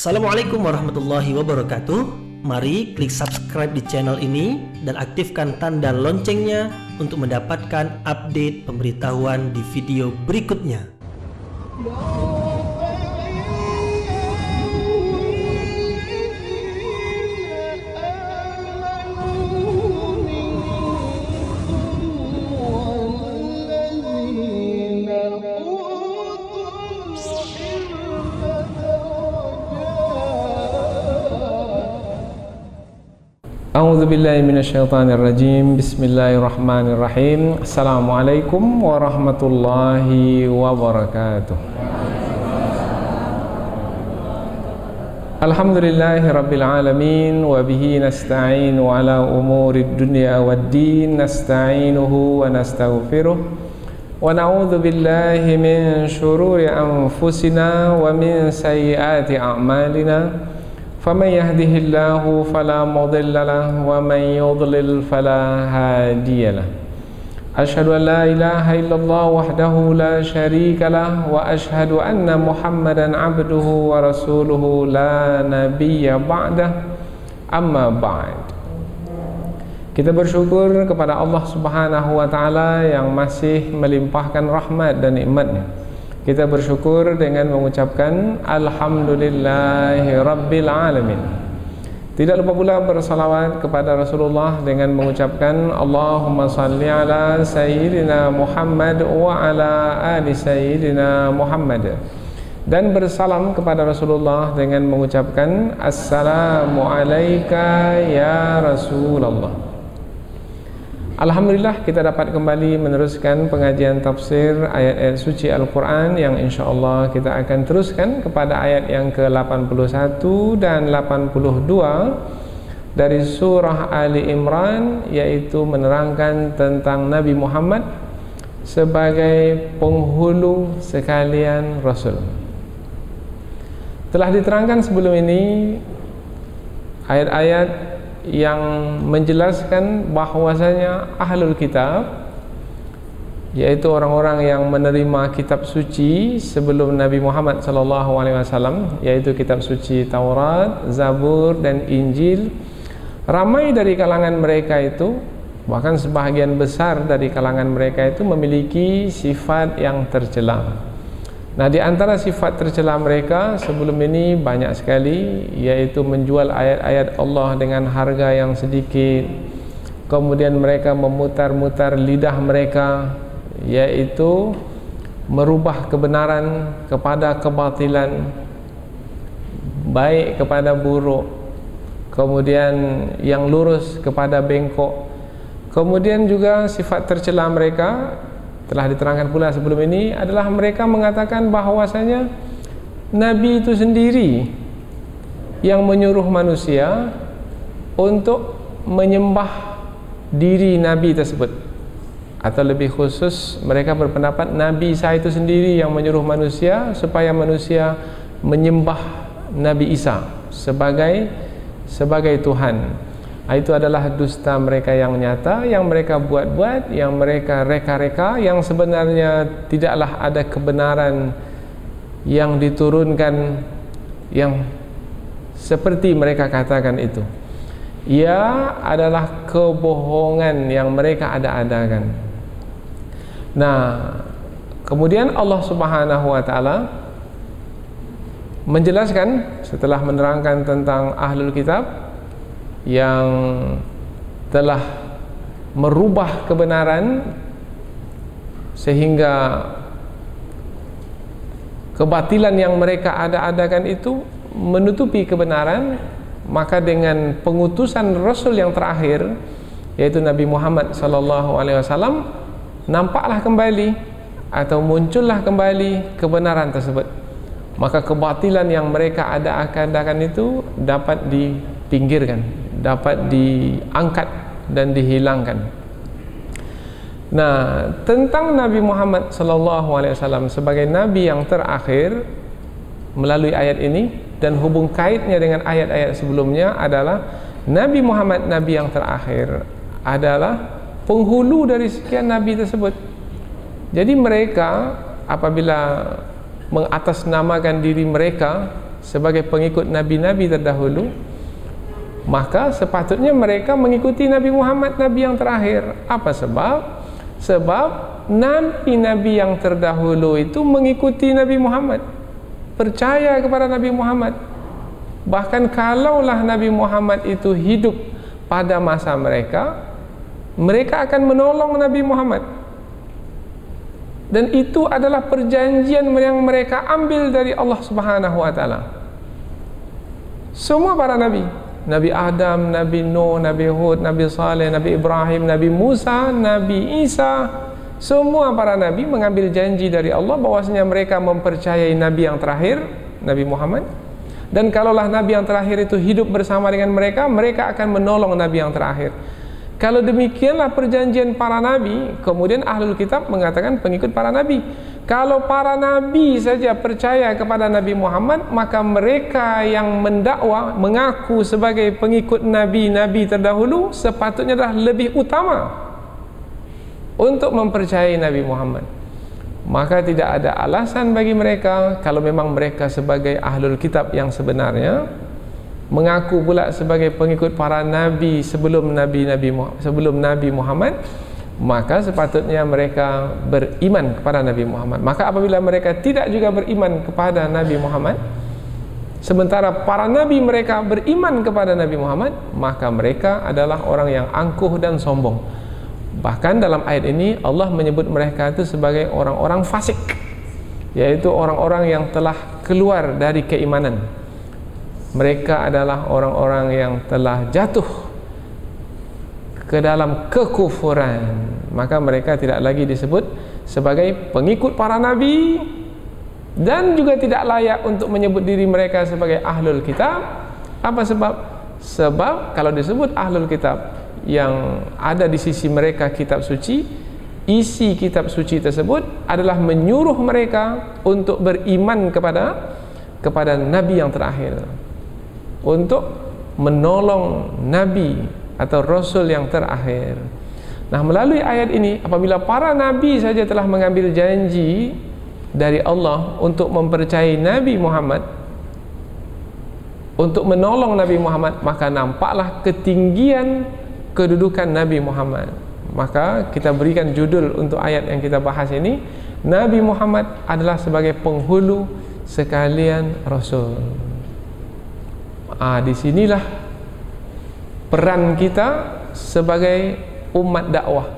Assalamualaikum warahmatullahi wabarakatuh. Mari klik subscribe di channel ini dan aktifkan tanda loncengnya untuk mendapatkan update pemberitahuan di video berikutnya. A'udzu billahi minasyaitonir rajim. Bismillahirrahmanirrahim. Assalamualaikum warahmatullahi wabarakatuh. Alhamdulillahi rabbil alamin wa bihi nasta'inu ala umurid dunya waddin. Nasta'inuhu wa nastaghfiruh wa na'udzu billahi min syururi anfusina wa min sayyiati a'malina. فمن يهده الله فلا مضل له ومن يضلل فلا هادي له أشهد أن لا إله إلا الله وحده لا شريك له وأشهد أن محمدا عبده ورسوله لا نبي بعده أما بعد. Kita bersyukur kepada Allah Subhanahu wa taala yang masih melimpahkan rahmat dan nikmat-Nya. Kita bersyukur dengan mengucapkan Alhamdulillahi Rabbil Alamin. Tidak lupa pula bersalawat kepada Rasulullah dengan mengucapkan Allahumma salli ala Sayyidina Muhammad wa ala ali Sayyidina Muhammad. Dan bersalam kepada Rasulullah dengan mengucapkan Assalamu alayka ya Rasulullah. Alhamdulillah kita dapat kembali meneruskan pengajian tafsir ayat-ayat suci Al-Quran yang insyaAllah kita akan teruskan kepada ayat yang ke-81 dan 82 dari surah Ali Imran, yaitu menerangkan tentang Nabi Muhammad sebagai penghulu sekalian Rasul. Telah diterangkan sebelum ini ayat-ayat yang menjelaskan bahwasanya ahlul kitab, yaitu orang-orang yang menerima kitab suci sebelum Nabi Muhammad SAW, yaitu kitab suci Taurat, Zabur dan Injil, ramai dari kalangan mereka itu, bahkan sebahagian besar dari kalangan mereka itu memiliki sifat yang tercela. Nah, di antara sifat tercela mereka sebelum ini banyak sekali, yaitu menjual ayat-ayat Allah dengan harga yang sedikit. Kemudian mereka memutar-mutar lidah mereka, yaitu merubah kebenaran kepada kebatilan, baik kepada buruk, kemudian yang lurus kepada bengkok. Kemudian juga sifat tercela mereka telah diterangkan pula sebelum ini adalah mereka mengatakan bahwasanya Nabi itu sendiri yang menyuruh manusia untuk menyembah diri Nabi tersebut, atau lebih khusus mereka berpendapat Nabi Isa itu sendiri yang menyuruh manusia supaya manusia menyembah Nabi Isa sebagai Tuhan. Itu adalah dusta mereka yang nyata, yang mereka buat-buat, yang mereka reka-reka, yang sebenarnya tidaklah ada kebenaran yang diturunkan yang seperti mereka katakan itu. Ia adalah kebohongan yang mereka ada-adakan. Nah, kemudian Allah Subhanahu wa taala menjelaskan setelah menerangkan tentang ahlul kitab yang telah merubah kebenaran sehingga kebatilan yang mereka ada-adakan itu menutupi kebenaran, maka dengan pengutusan Rasul yang terakhir, yaitu Nabi Muhammad SAW, nampaklah kembali atau muncullah kembali kebenaran tersebut. Maka kebatilan yang mereka ada-adakan itu dapat dipinggirkan, dapat diangkat dan dihilangkan. Nah, tentang Nabi Muhammad SAW sebagai Nabi yang terakhir melalui ayat ini dan hubung kaitnya dengan ayat-ayat sebelumnya adalah Nabi Muhammad Nabi yang terakhir adalah penghulu dari sekian Nabi tersebut. Jadi mereka apabila mengatasnamakan diri mereka sebagai pengikut nabi-nabi terdahulu, maka sepatutnya mereka mengikuti Nabi Muhammad, Nabi yang terakhir. Apa sebab? Sebab nabi-nabi yang terdahulu itu mengikuti Nabi Muhammad, percaya kepada Nabi Muhammad. Bahkan kalaulah Nabi Muhammad itu hidup pada masa mereka, mereka akan menolong Nabi Muhammad. Dan itu adalah perjanjian yang mereka ambil dari Allah Subhanahu wa taala. Semua para nabi, Nabi Adam, Nabi Nuh, Nabi Hud, Nabi Saleh, Nabi Ibrahim, Nabi Musa, Nabi Isa, semua para nabi mengambil janji dari Allah bahwasanya mereka mempercayai nabi yang terakhir, Nabi Muhammad. Dan kalaulah nabi yang terakhir itu hidup bersama dengan mereka, mereka akan menolong nabi yang terakhir. Kalau demikianlah perjanjian para nabi, kemudian ahlul kitab mengatakan pengikut para nabi. Kalau para nabi saja percaya kepada Nabi Muhammad, maka mereka yang mendakwa, mengaku sebagai pengikut nabi-nabi terdahulu, sepatutnya adalah lebih utama untuk mempercayai Nabi Muhammad. Maka tidak ada alasan bagi mereka, kalau memang mereka sebagai ahlul kitab yang sebenarnya, mengaku pula sebagai pengikut para nabi sebelum Nabi Muhammad, maka sepatutnya mereka beriman kepada Nabi Muhammad. Maka apabila mereka tidak juga beriman kepada Nabi Muhammad, sementara para nabi mereka beriman kepada Nabi Muhammad, maka mereka adalah orang yang angkuh dan sombong. Bahkan dalam ayat ini Allah menyebut mereka itu sebagai orang-orang fasik, yaitu orang-orang yang telah keluar dari keimanan. Mereka adalah orang-orang yang telah jatuh ke dalam kekufuran. Maka mereka tidak lagi disebut sebagai pengikut para nabi, dan juga tidak layak untuk menyebut diri mereka sebagai ahlul kitab. Apa sebab? Sebab kalau disebut ahlul kitab, yang ada di sisi mereka kitab suci, isi kitab suci tersebut adalah menyuruh mereka untuk beriman kepada nabi yang terakhir, untuk menolong nabi atau rasul yang terakhir. Nah, melalui ayat ini, apabila para nabi saja telah mengambil janji dari Allah untuk mempercayai Nabi Muhammad, untuk menolong Nabi Muhammad, maka nampaklah ketinggian kedudukan Nabi Muhammad. Maka kita berikan judul untuk ayat yang kita bahas ini, Nabi Muhammad adalah sebagai penghulu sekalian rasul. Disinilah peran kita sebagai umat dakwah,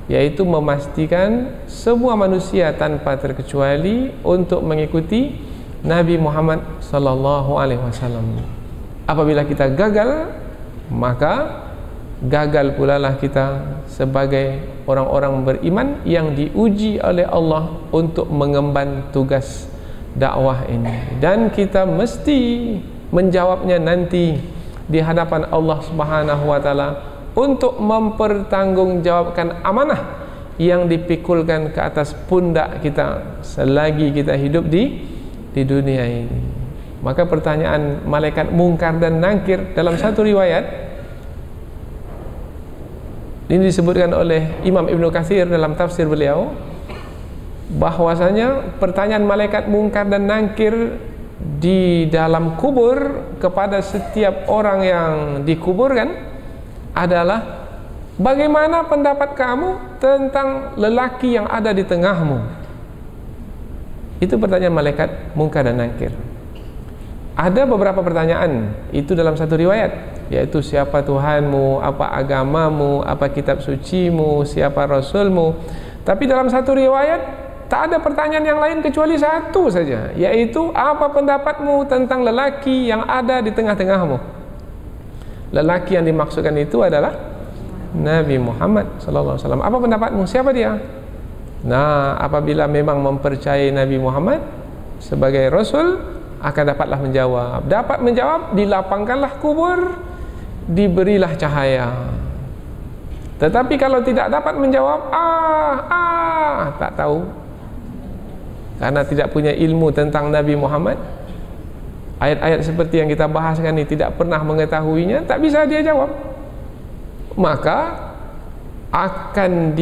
yaitu memastikan semua manusia tanpa terkecuali untuk mengikuti Nabi Muhammad sallallahu alaihi wasallam. Apabila kita gagal, maka gagal pula lah kita sebagai orang-orang beriman yang diuji oleh Allah untuk mengemban tugas dakwah ini, dan kita mesti menjawabnya nanti di hadapan Allah Subhanahu wa taala untuk mempertanggungjawabkan amanah yang dipikulkan ke atas pundak kita selagi kita hidup di dunia ini. Maka pertanyaan malaikat mungkar dan nakir dalam satu riwayat ini disebutkan oleh Imam Ibnu Katsir dalam tafsir beliau, bahwasanya pertanyaan malaikat mungkar dan nakir di dalam kubur kepada setiap orang yang dikuburkan adalah, bagaimana pendapat kamu tentang lelaki yang ada di tengahmu? Itu pertanyaan malaikat mungkar dan nakir. Ada beberapa pertanyaan itu dalam satu riwayat, yaitu siapa Tuhanmu, apa agamamu, apa kitab sucimu, siapa rasulmu. Tapi dalam satu riwayat tak ada pertanyaan yang lain kecuali satu saja, yaitu apa pendapatmu tentang lelaki yang ada di tengah-tengahmu. Lelaki yang dimaksudkan itu adalah Nabi Muhammad sallallahu alaihi wasallam. Apa pendapatmu? Siapa dia? Nah, apabila memang mempercayai Nabi Muhammad sebagai rasul, akan dapatlah menjawab. Dapat menjawab, dilapangkanlah kubur, diberilah cahaya. Tetapi kalau tidak dapat menjawab, tak tahu, karena tidak punya ilmu tentang Nabi Muhammad, ayat-ayat seperti yang kita bahaskan ini tidak pernah mengetahuinya, tak bisa dia jawab, maka akan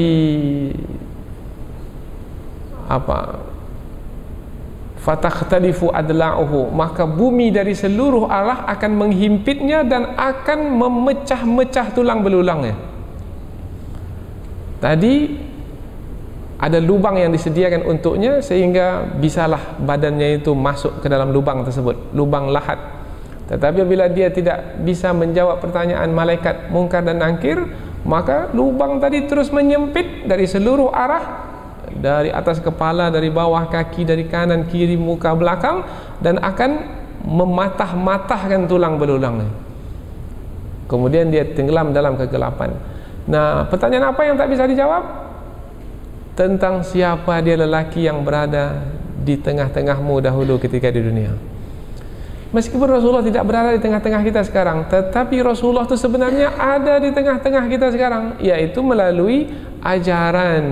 fatakhtalifu adla'uhu, maka bumi dari seluruh arah akan menghimpitnya dan akan memecah-mecah tulang belulangnya. Tadi ada lubang yang disediakan untuknya sehingga bisalah badannya itu masuk ke dalam lubang tersebut, lubang lahat. Tetapi bila dia tidak bisa menjawab pertanyaan malaikat Munkar dan Nakir, maka lubang tadi terus menyempit dari seluruh arah, dari atas kepala, dari bawah kaki, dari kanan, kiri, muka, belakang, dan akan mematah-matahkan tulang belulangnya. Kemudian dia tenggelam dalam kegelapan. Nah, pertanyaan apa yang tak bisa dijawab? Tentang siapa dia lelaki yang berada di tengah-tengahmu dahulu ketika di dunia. Meskipun Rasulullah tidak berada di tengah-tengah kita sekarang, tetapi Rasulullah itu sebenarnya ada di tengah-tengah kita sekarang, yaitu melalui ajaran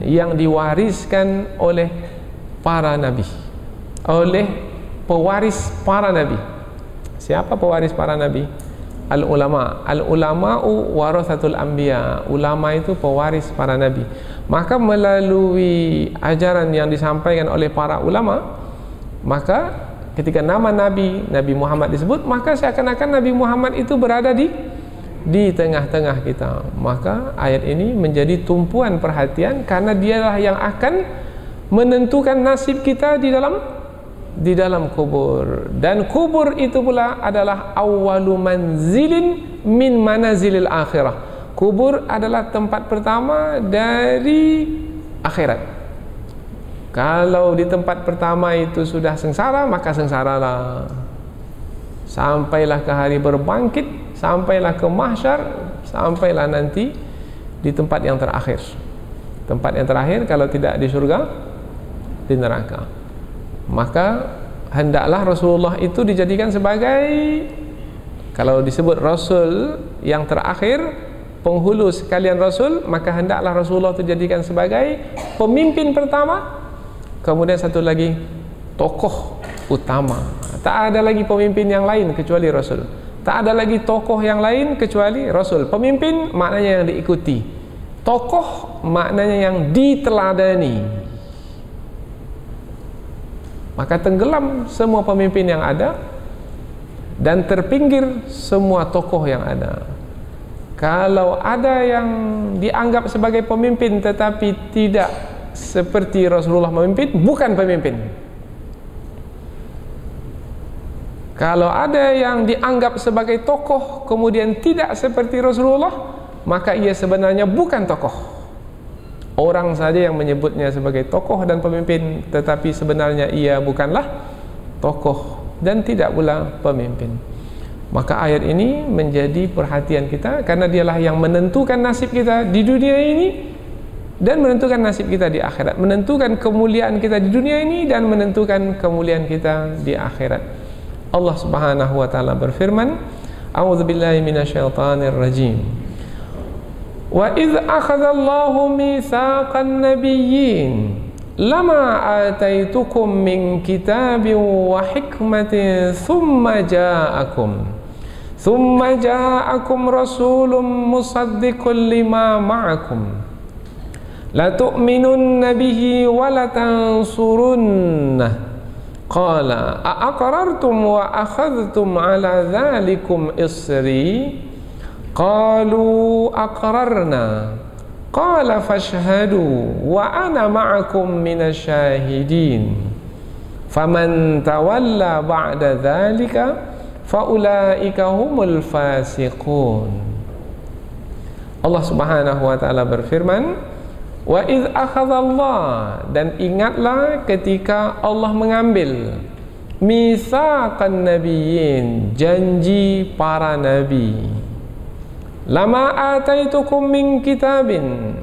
yang diwariskan oleh para nabi, oleh pewaris para nabi. Siapa pewaris para nabi? Al-ulama. Al-ulama'u warathatul anbiya. Ulama itu pewaris para nabi. Maka melalui ajaran yang disampaikan oleh para ulama, maka ketika nama Nabi Muhammad disebut, maka seakan-akan Nabi Muhammad itu berada di tengah-tengah kita. Maka ayat ini menjadi tumpuan perhatian karena dialah yang akan menentukan nasib kita di dalam kubur. Dan kubur itu pula adalah awwalu manzilin min manazilil akhirah. Kubur adalah tempat pertama dari akhirat. Kalau di tempat pertama itu sudah sengsara, maka sengsaralah. Sampailah ke hari berbangkit, sampailah ke mahsyar, sampailah nanti di tempat yang terakhir. Tempat yang terakhir kalau tidak di surga, di neraka. Maka hendaklah Rasulullah itu dijadikan sebagai, kalau disebut Rasul yang terakhir, penghulu sekalian Rasul, maka hendaklah Rasulullah itu dijadikan sebagai pemimpin pertama. Kemudian satu lagi, tokoh utama. Tak ada lagi pemimpin yang lain kecuali Rasul. Tak ada lagi tokoh yang lain kecuali Rasul. Pemimpin maknanya yang diikuti, tokoh maknanya yang diteladani. Maka tenggelam semua pemimpin yang ada dan terpinggir semua tokoh yang ada. Kalau ada yang dianggap sebagai pemimpin tetapi tidak seperti Rasulullah memimpin, bukan pemimpin. Kalau ada yang dianggap sebagai tokoh kemudian tidak seperti Rasulullah, maka ia sebenarnya bukan tokoh. Orang saja yang menyebutnya sebagai tokoh dan pemimpin, tetapi sebenarnya ia bukanlah tokoh dan tidak pula pemimpin. Maka ayat ini menjadi perhatian kita karena dialah yang menentukan nasib kita di dunia ini dan menentukan nasib kita di akhirat, menentukan kemuliaan kita di dunia ini dan menentukan kemuliaan kita di akhirat. Allah Subhanahu wa taala berfirman, A'udzubillahi minasyaitonir rajim. Wa idz akhadallahu mitsaqan nabiyyin lama ataitukum min kitabin wa hikmatin thumma ja'akum rasulun musaddiqun lima ma'akum la tu'minunna bihi wa la tansurunnah qala a'aqrartum wa akhadhtum ala dhalikum isri qalu aqrarna qala fashhadu wa ana ma'akum minasyahidin faman tawalla ba'da dhalika faulaika humul fasiqun. Allah Subhanahu wa taala berfirman, wa idz akhadallah, dan ingatlah ketika Allah mengambil mitsaqan nabiyyin, janji para nabi. Lama ataitukum min kitabin,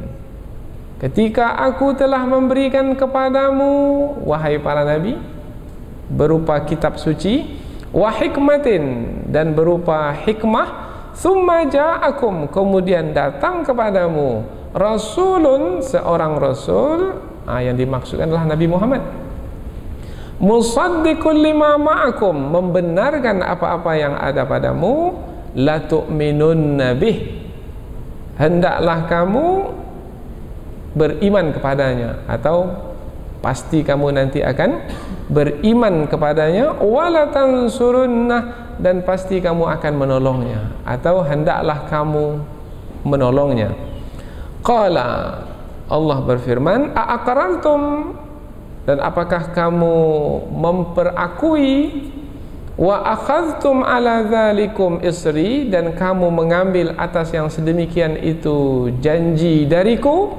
ketika aku telah memberikan kepadamu wahai para nabi berupa kitab suci, wa hikmatin, dan berupa hikmah, summa ja'akum, kemudian datang kepadamu rasulun, seorang rasul, yang dimaksudkan adalah Nabi Muhammad, musaddiqul lima ma'akum, membenarkan apa-apa yang ada padamu, la tu'minunna bih, hendaklah kamu beriman kepadanya, atau pasti kamu nanti akan beriman kepadanya, wala tansurunnah, dan pasti kamu akan menolongnya, atau hendaklah kamu menolongnya. Qala, Allah berfirman, a'aqarartum, dan apakah kamu memperakui, wa akhadhtum ala dzalikum isri, dan kamu mengambil atas yang sedemikian itu janji dariku?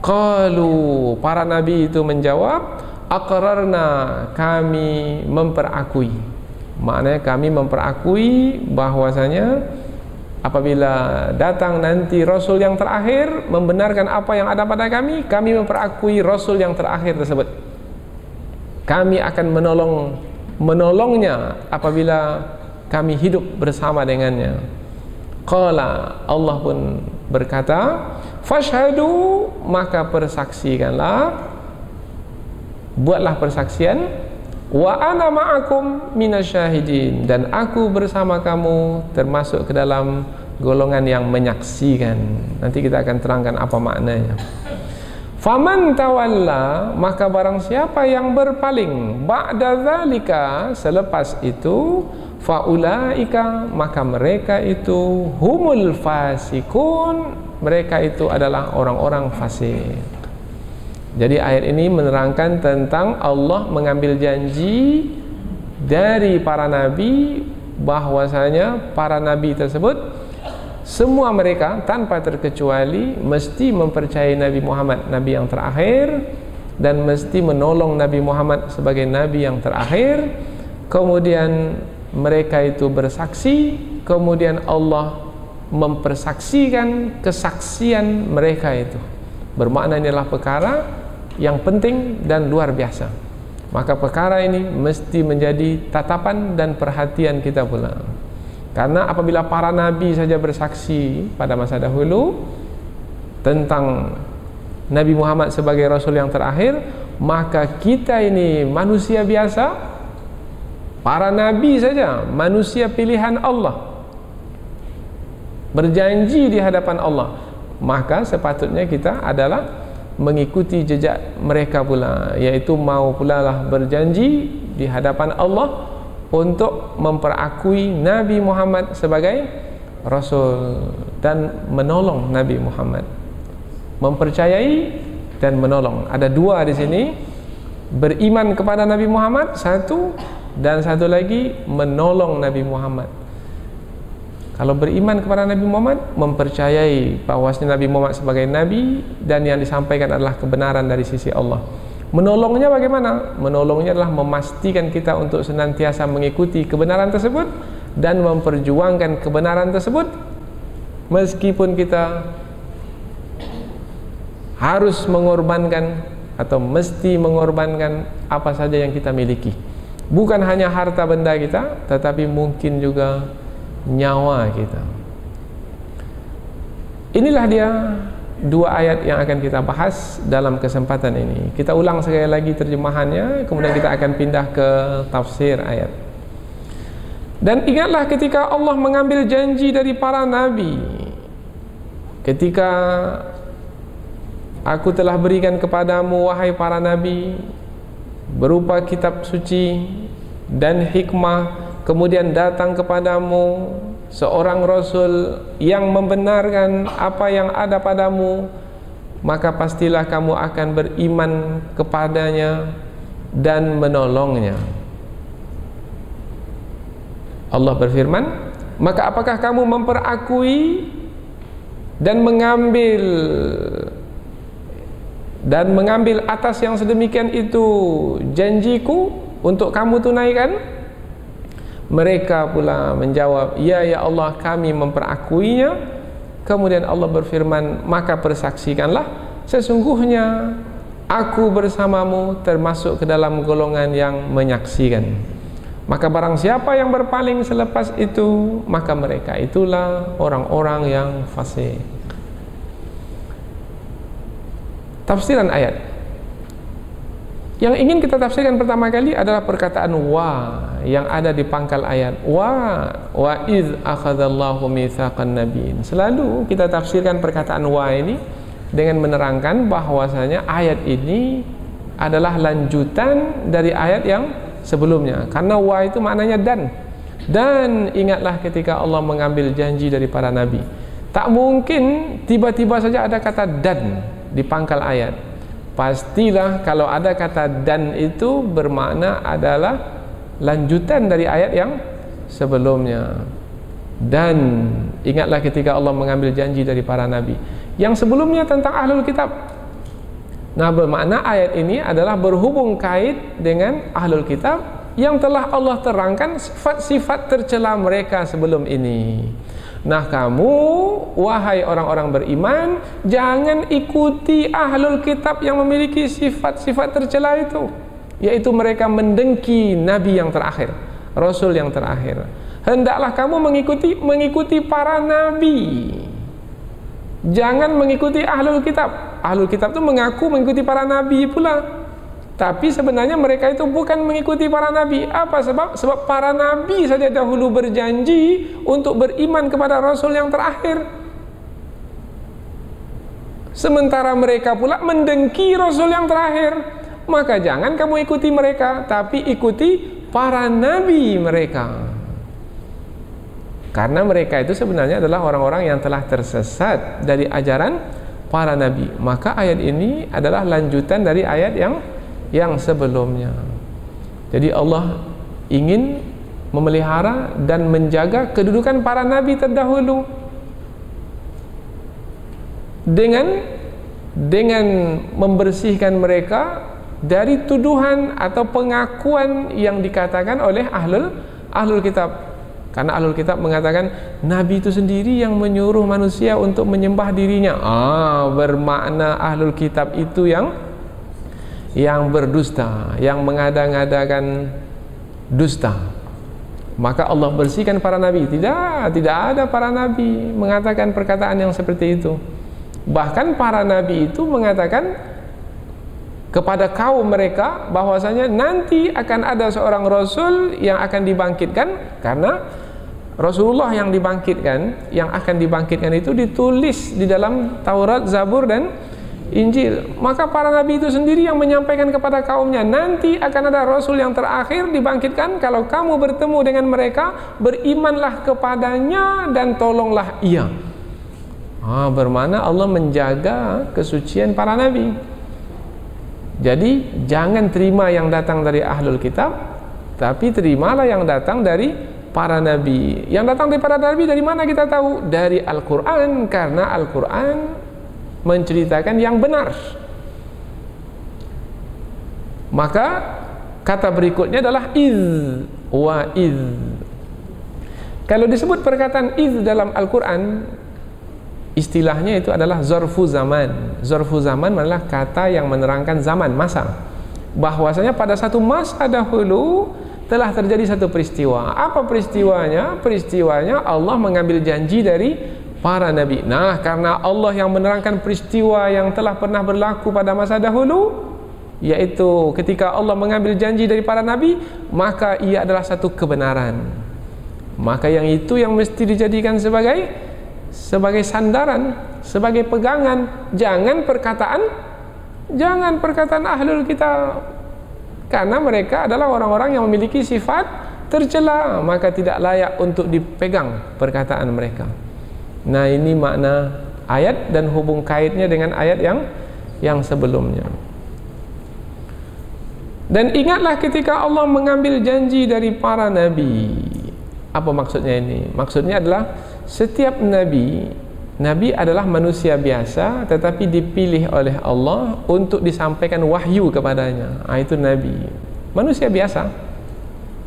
Qalu, para nabi itu menjawab, aqrarna, kami memperakui. Maknanya kami memperakui bahwasanya apabila datang nanti Rasul yang terakhir membenarkan apa yang ada pada kami memperakui Rasul yang terakhir tersebut. Kami akan menolongnya apabila kami hidup bersama dengannya. Qala, Allah pun berkata, fashhadu, maka persaksikanlah, buatlah persaksian, wa ana ma'akum minasyahidin, dan aku bersama kamu termasuk ke dalam golongan yang menyaksikan. Nanti kita akan terangkan apa maknanya. Faman tawalla, maka barang siapa yang berpaling, ba'da dzalika, selepas itu, faulaika, maka mereka itu humul fasikun, mereka itu adalah orang-orang fasik. Jadi ayat ini menerangkan tentang Allah mengambil janji dari para nabi bahwasanya para nabi tersebut semua mereka tanpa terkecuali mesti mempercayai Nabi Muhammad, nabi yang terakhir, dan mesti menolong Nabi Muhammad sebagai nabi yang terakhir. Kemudian mereka itu bersaksi, kemudian Allah mempersaksikan kesaksian mereka itu. Bermakna inilah perkara yang penting dan luar biasa. Maka perkara ini mesti menjadi tatapan dan perhatian kita pula. Karena apabila para nabi saja bersaksi pada masa dahulu tentang Nabi Muhammad sebagai Rasul yang terakhir, maka kita ini manusia biasa, para nabi saja manusia pilihan Allah, berjanji di hadapan Allah, maka sepatutnya kita adalah mengikuti jejak mereka pula, yaitu mau pula lah berjanji di hadapan Allah untuk memperakui Nabi Muhammad sebagai Rasul dan menolong Nabi Muhammad, mempercayai dan menolong. Ada dua di sini, beriman kepada Nabi Muhammad satu, dan satu lagi menolong Nabi Muhammad. Kalau beriman kepada Nabi Muhammad, mempercayai bahwasanya Nabi Muhammad sebagai Nabi dan yang disampaikan adalah kebenaran dari sisi Allah. Menolongnya bagaimana? Menolongnya adalah memastikan kita untuk senantiasa mengikuti kebenaran tersebut dan memperjuangkan kebenaran tersebut, meskipun kita harus mengorbankan atau mesti mengorbankan apa saja yang kita miliki. Bukan hanya harta benda kita, tetapi mungkin juga nyawa kita. Inilah dia dua ayat yang akan kita bahas dalam kesempatan ini. Kita ulang sekali lagi terjemahannya, kemudian kita akan pindah ke tafsir ayat. Dan ingatlah ketika Allah mengambil janji dari para nabi, ketika aku telah berikan kepadamu wahai para nabi berupa kitab suci dan hikmah, kemudian datang kepadamu seorang Rasul yang membenarkan apa yang ada padamu, maka pastilah kamu akan beriman kepadanya dan menolongnya. Allah berfirman, maka apakah kamu memperakui dan mengambil atas yang sedemikian itu janjiku untuk kamu tunaikan? Mereka pula menjawab, ya Allah, kami memperakuinya. Kemudian Allah berfirman, maka persaksikanlah, sesungguhnya aku bersamamu termasuk ke dalam golongan yang menyaksikan. Maka barang siapa yang berpaling selepas itu, maka mereka itulah orang-orang yang fasik. Tafsiran ayat yang ingin kita tafsirkan pertama kali adalah perkataan wa yang ada di pangkal ayat, wa iz akhadallahu mitsaqan nabiyyin. Selalu kita tafsirkan perkataan wa ini dengan menerangkan bahwasanya ayat ini adalah lanjutan dari ayat yang sebelumnya. Karena wa itu maknanya dan ingatlah ketika Allah mengambil janji dari para nabi. Tak mungkin tiba-tiba saja ada kata dan di pangkal ayat. Pastilah kalau ada kata dan itu bermakna adalah lanjutan dari ayat yang sebelumnya. Dan ingatlah ketika Allah mengambil janji dari para nabi. Yang sebelumnya tentang ahlul kitab. Nah, bermakna ayat ini adalah berhubung kait dengan ahlul kitab yang telah Allah terangkan sifat-sifat tercela mereka sebelum ini. Nah, kamu wahai orang-orang beriman, jangan ikuti ahlul kitab yang memiliki sifat-sifat tercela itu, yaitu mereka mendengki nabi yang terakhir, rasul yang terakhir. Hendaklah kamu mengikuti para nabi. Jangan mengikuti ahlul kitab. Ahlul kitab itu mengaku mengikuti para nabi pula. Tapi sebenarnya mereka itu bukan mengikuti para nabi. Apa sebab? Sebab para nabi saja dahulu berjanji untuk beriman kepada rasul yang terakhir. Sementara mereka pula mendengki rasul yang terakhir. Maka jangan kamu ikuti mereka, tapi ikuti para nabi mereka. Karena mereka itu sebenarnya adalah orang-orang yang telah tersesat dari ajaran para nabi. Maka ayat ini adalah lanjutan dari ayat yang sebelumnya. Jadi Allah ingin memelihara dan menjaga kedudukan para nabi terdahulu dengan membersihkan mereka dari tuduhan atau pengakuan yang dikatakan oleh ahlul kitab. Karena ahlul kitab mengatakan nabi itu sendiri yang menyuruh manusia untuk menyembah dirinya. Bermakna ahlul kitab itu yang berdusta, yang mengada-ngadakan dusta. Maka Allah bersihkan para nabi. Tidak ada para nabi mengatakan perkataan yang seperti itu. Bahkan para nabi itu mengatakan kepada kaum mereka bahwasanya nanti akan ada seorang rasul yang akan dibangkitkan, karena Rasulullah yang dibangkitkan, yang akan dibangkitkan itu ditulis di dalam Taurat, Zabur dan Injil. Maka para nabi itu sendiri yang menyampaikan kepada kaumnya, nanti akan ada rasul yang terakhir dibangkitkan, kalau kamu bertemu dengan mereka, berimanlah kepadanya dan tolonglah ia. Bermakna Allah menjaga kesucian para nabi. Jadi jangan terima yang datang dari ahlul kitab, tapi terimalah yang datang dari para nabi. Yang datang dari para nabi dari mana kita tahu? Dari Al-Quran, karena Al-Quran menceritakan yang benar. Maka kata berikutnya adalah iz wa iz. Kalau disebut perkataan iz dalam Al-Quran, istilahnya itu adalah zarfu zaman. Zarfu zaman adalah kata yang menerangkan zaman, masa. Bahwasanya pada satu masa dahulu telah terjadi satu peristiwa. Apa peristiwanya? Peristiwanya Allah mengambil janji dari para nabi. Nah, karena Allah yang menerangkan peristiwa yang telah pernah berlaku pada masa dahulu, yaitu ketika Allah mengambil janji dari para nabi, maka ia adalah satu kebenaran. Maka yang itu yang mesti dijadikan sebagai sandaran, sebagai pegangan. Jangan perkataan ahlul kitab, karena mereka adalah orang-orang yang memiliki sifat tercela, maka tidak layak untuk dipegang perkataan mereka. Nah, ini makna ayat dan hubung kaitnya dengan ayat yang sebelumnya. Dan ingatlah ketika Allah mengambil janji dari para nabi. Apa maksudnya ini? Maksudnya adalah setiap nabi adalah manusia biasa, tetapi dipilih oleh Allah untuk disampaikan wahyu kepadanya. Itu nabi, manusia biasa.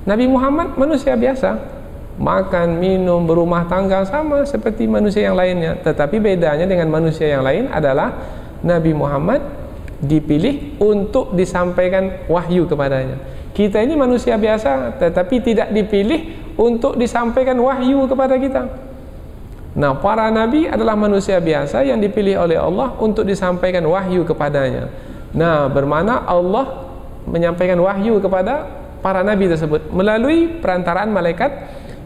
Nabi Muhammad manusia biasa, makan, minum, berumah tangga sama seperti manusia yang lainnya. Tetapi bedanya dengan manusia yang lain adalah Nabi Muhammad dipilih untuk disampaikan wahyu kepadanya. Kita ini manusia biasa, tetapi tidak dipilih untuk disampaikan wahyu kepada kita. Nah, para nabi adalah manusia biasa yang dipilih oleh Allah untuk disampaikan wahyu kepadanya. Nah, bermakna Allah menyampaikan wahyu kepada para nabi tersebut melalui perantaraan malaikat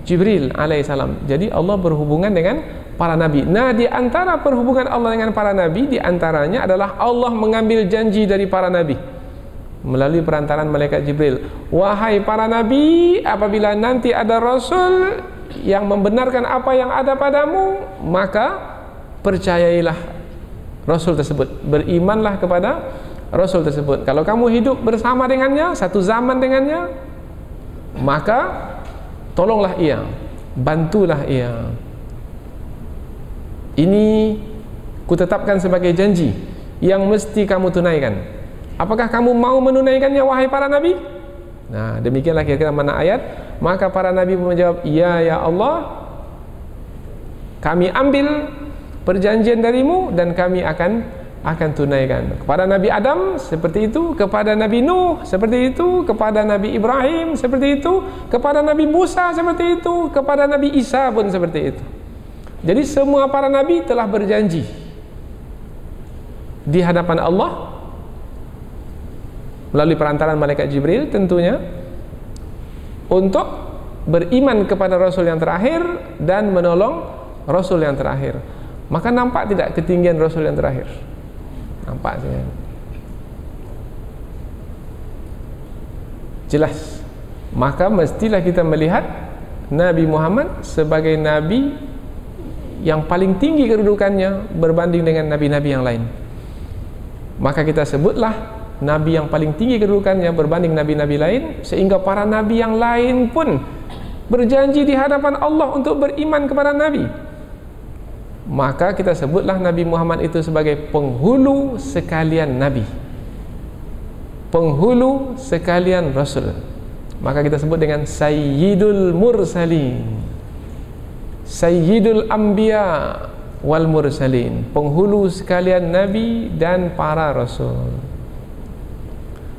Jibril alaihissalam. Jadi Allah berhubungan dengan para nabi. Nah, di antara perhubungan Allah dengan para nabi, di antaranya adalah Allah mengambil janji dari para nabi. melalui perantaran malaikat Jibril. Wahai para nabi, apabila nanti ada rasul yang membenarkan apa yang ada padamu, maka percayailah rasul tersebut, berimanlah kepada rasul tersebut. Kalau kamu hidup bersama dengannya, satu zaman dengannya, maka tolonglah ia, bantulah ia. Ini kutetapkan sebagai janji yang mesti kamu tunaikan. Apakah kamu mau menunaikannya, wahai para nabi? Nah, demikianlah kira-kira mana ayat. Maka para nabi menjawab, iya ya Allah, kami ambil perjanjian darimu dan kami akan tunaikan. Kepada Nabi Adam seperti itu, kepada Nabi Nuh seperti itu, kepada Nabi Ibrahim seperti itu, kepada Nabi Musa seperti itu, kepada Nabi Isa pun seperti itu. Jadi semua para nabi telah berjanji di hadapan Allah melalui perantaran malaikat Jibril tentunya untuk beriman kepada Rasul yang terakhir dan menolong Rasul yang terakhir. Maka nampak tidak ketinggian Rasul yang terakhir? Nampak saja. Jelas. Maka mestilah kita melihat Nabi Muhammad sebagai nabi yang paling tinggi kedudukannya berbanding dengan nabi-nabi yang lain. Maka kita sebutlah nabi yang paling tinggi kedudukannya berbanding nabi-nabi lain, sehingga para nabi yang lain pun berjanji di hadapan Allah untuk beriman kepada nabi. Maka kita sebutlah Nabi Muhammad itu sebagai penghulu sekalian nabi, penghulu sekalian rasul. Maka kita sebut dengan Sayyidul Mursalin, Sayyidul Anbiya wal Mursalin, penghulu sekalian nabi dan para rasul.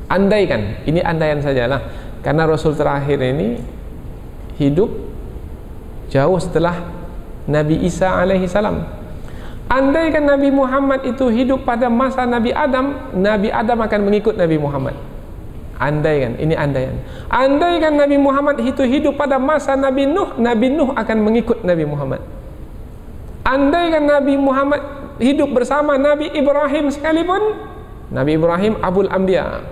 Andaikan, ini andaian sajalah, karena rasul terakhir ini hidup jauh setelah Nabi Isa alaihi salam. Andaikan Nabi Muhammad itu hidup pada masa Nabi Adam akan mengikut Nabi Muhammad. Andaikan, ini andaian. Andaikan Nabi Muhammad itu hidup pada masa Nabi Nuh akan mengikut Nabi Muhammad. Andaikan Nabi Muhammad hidup bersama Nabi Ibrahim sekalipun, Nabi Ibrahim Abul Anbiya,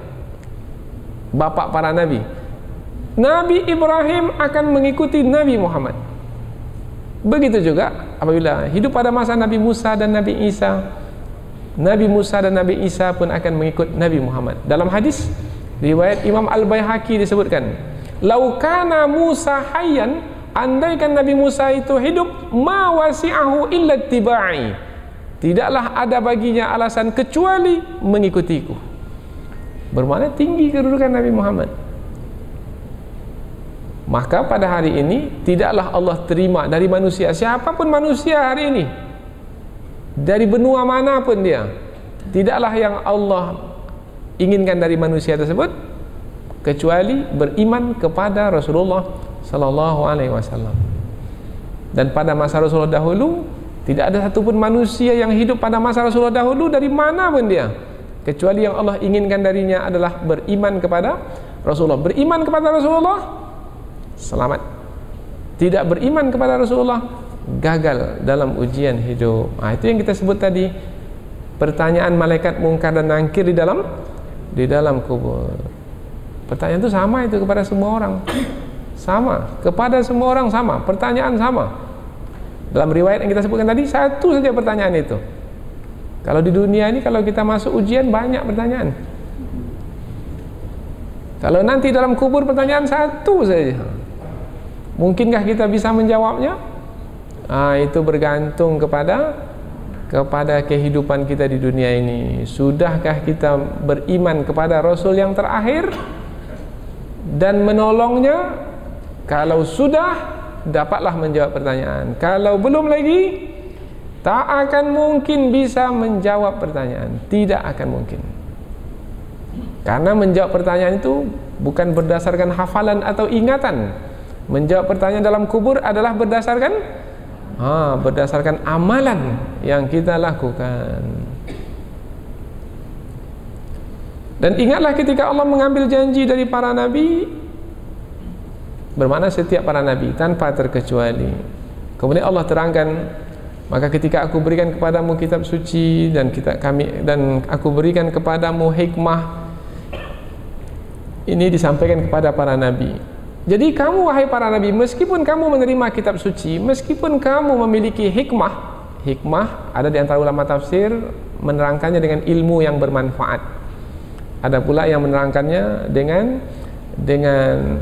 bapak para nabi, Nabi Ibrahim akan mengikuti Nabi Muhammad. Begitu juga apabila hidup pada masa Nabi Musa dan Nabi Isa, Nabi Musa dan Nabi Isa pun akan mengikut Nabi Muhammad. Dalam hadis riwayat Imam Al-Baihaqi disebutkan, "Lau kana Musa hayyan", andaikan Nabi Musa itu hidup, "ma wasi'ahu illa ittiba'i", tidaklah ada baginya alasan kecuali mengikutiku. Bermakna tinggi kedudukan Nabi Muhammad. Maka pada hari ini tidaklah Allah terima dari manusia, siapapun manusia hari ini, dari benua manapun dia, tidaklah yang Allah inginkan dari manusia tersebut kecuali beriman kepada Rasulullah sallallahu alaihi wasallam. Dan pada masa Rasulullah dahulu tidak ada satupun manusia yang hidup pada masa Rasulullah dahulu dari mana pun dia, kecuali yang Allah inginkan darinya adalah beriman kepada Rasulullah. Beriman kepada Rasulullah selamat, tidak beriman kepada Rasulullah gagal dalam ujian hidup. Itu yang kita sebut tadi, pertanyaan malaikat mungkar dan nangkir di dalam kubur. Pertanyaan itu sama, itu kepada semua orang sama, kepada semua orang sama, pertanyaan sama. Dalam riwayat yang kita sebutkan tadi, satu saja pertanyaan itu. Kalau di dunia ini, kalau kita masuk ujian, banyak pertanyaan. Kalau nanti dalam kubur, pertanyaan satu saja. Mungkinkah kita bisa menjawabnya? Itu bergantung kepada kehidupan kita di dunia ini. Sudahkah kita beriman kepada Rasul yang terakhir dan menolongnya? Kalau sudah, dapatlah menjawab pertanyaan. Kalau belum lagi, tak akan mungkin bisa menjawab pertanyaan. Tidak akan mungkin. Karena menjawab pertanyaan itu bukan berdasarkan hafalan atau ingatan. Menjawab pertanyaan dalam kubur adalah berdasarkan amalan yang kita lakukan. Dan ingatlah ketika Allah mengambil janji dari para nabi, bermakna setiap para nabi tanpa terkecuali. Kemudian Allah terangkan, maka ketika aku berikan kepadamu kitab suci dan aku berikan kepadamu hikmah ini disampaikan kepada para nabi. Jadi kamu wahai para nabi, meskipun kamu menerima kitab suci, meskipun kamu memiliki hikmah ada di antara ulama tafsir menerangkannya dengan ilmu yang bermanfaat. Ada pula yang menerangkannya dengan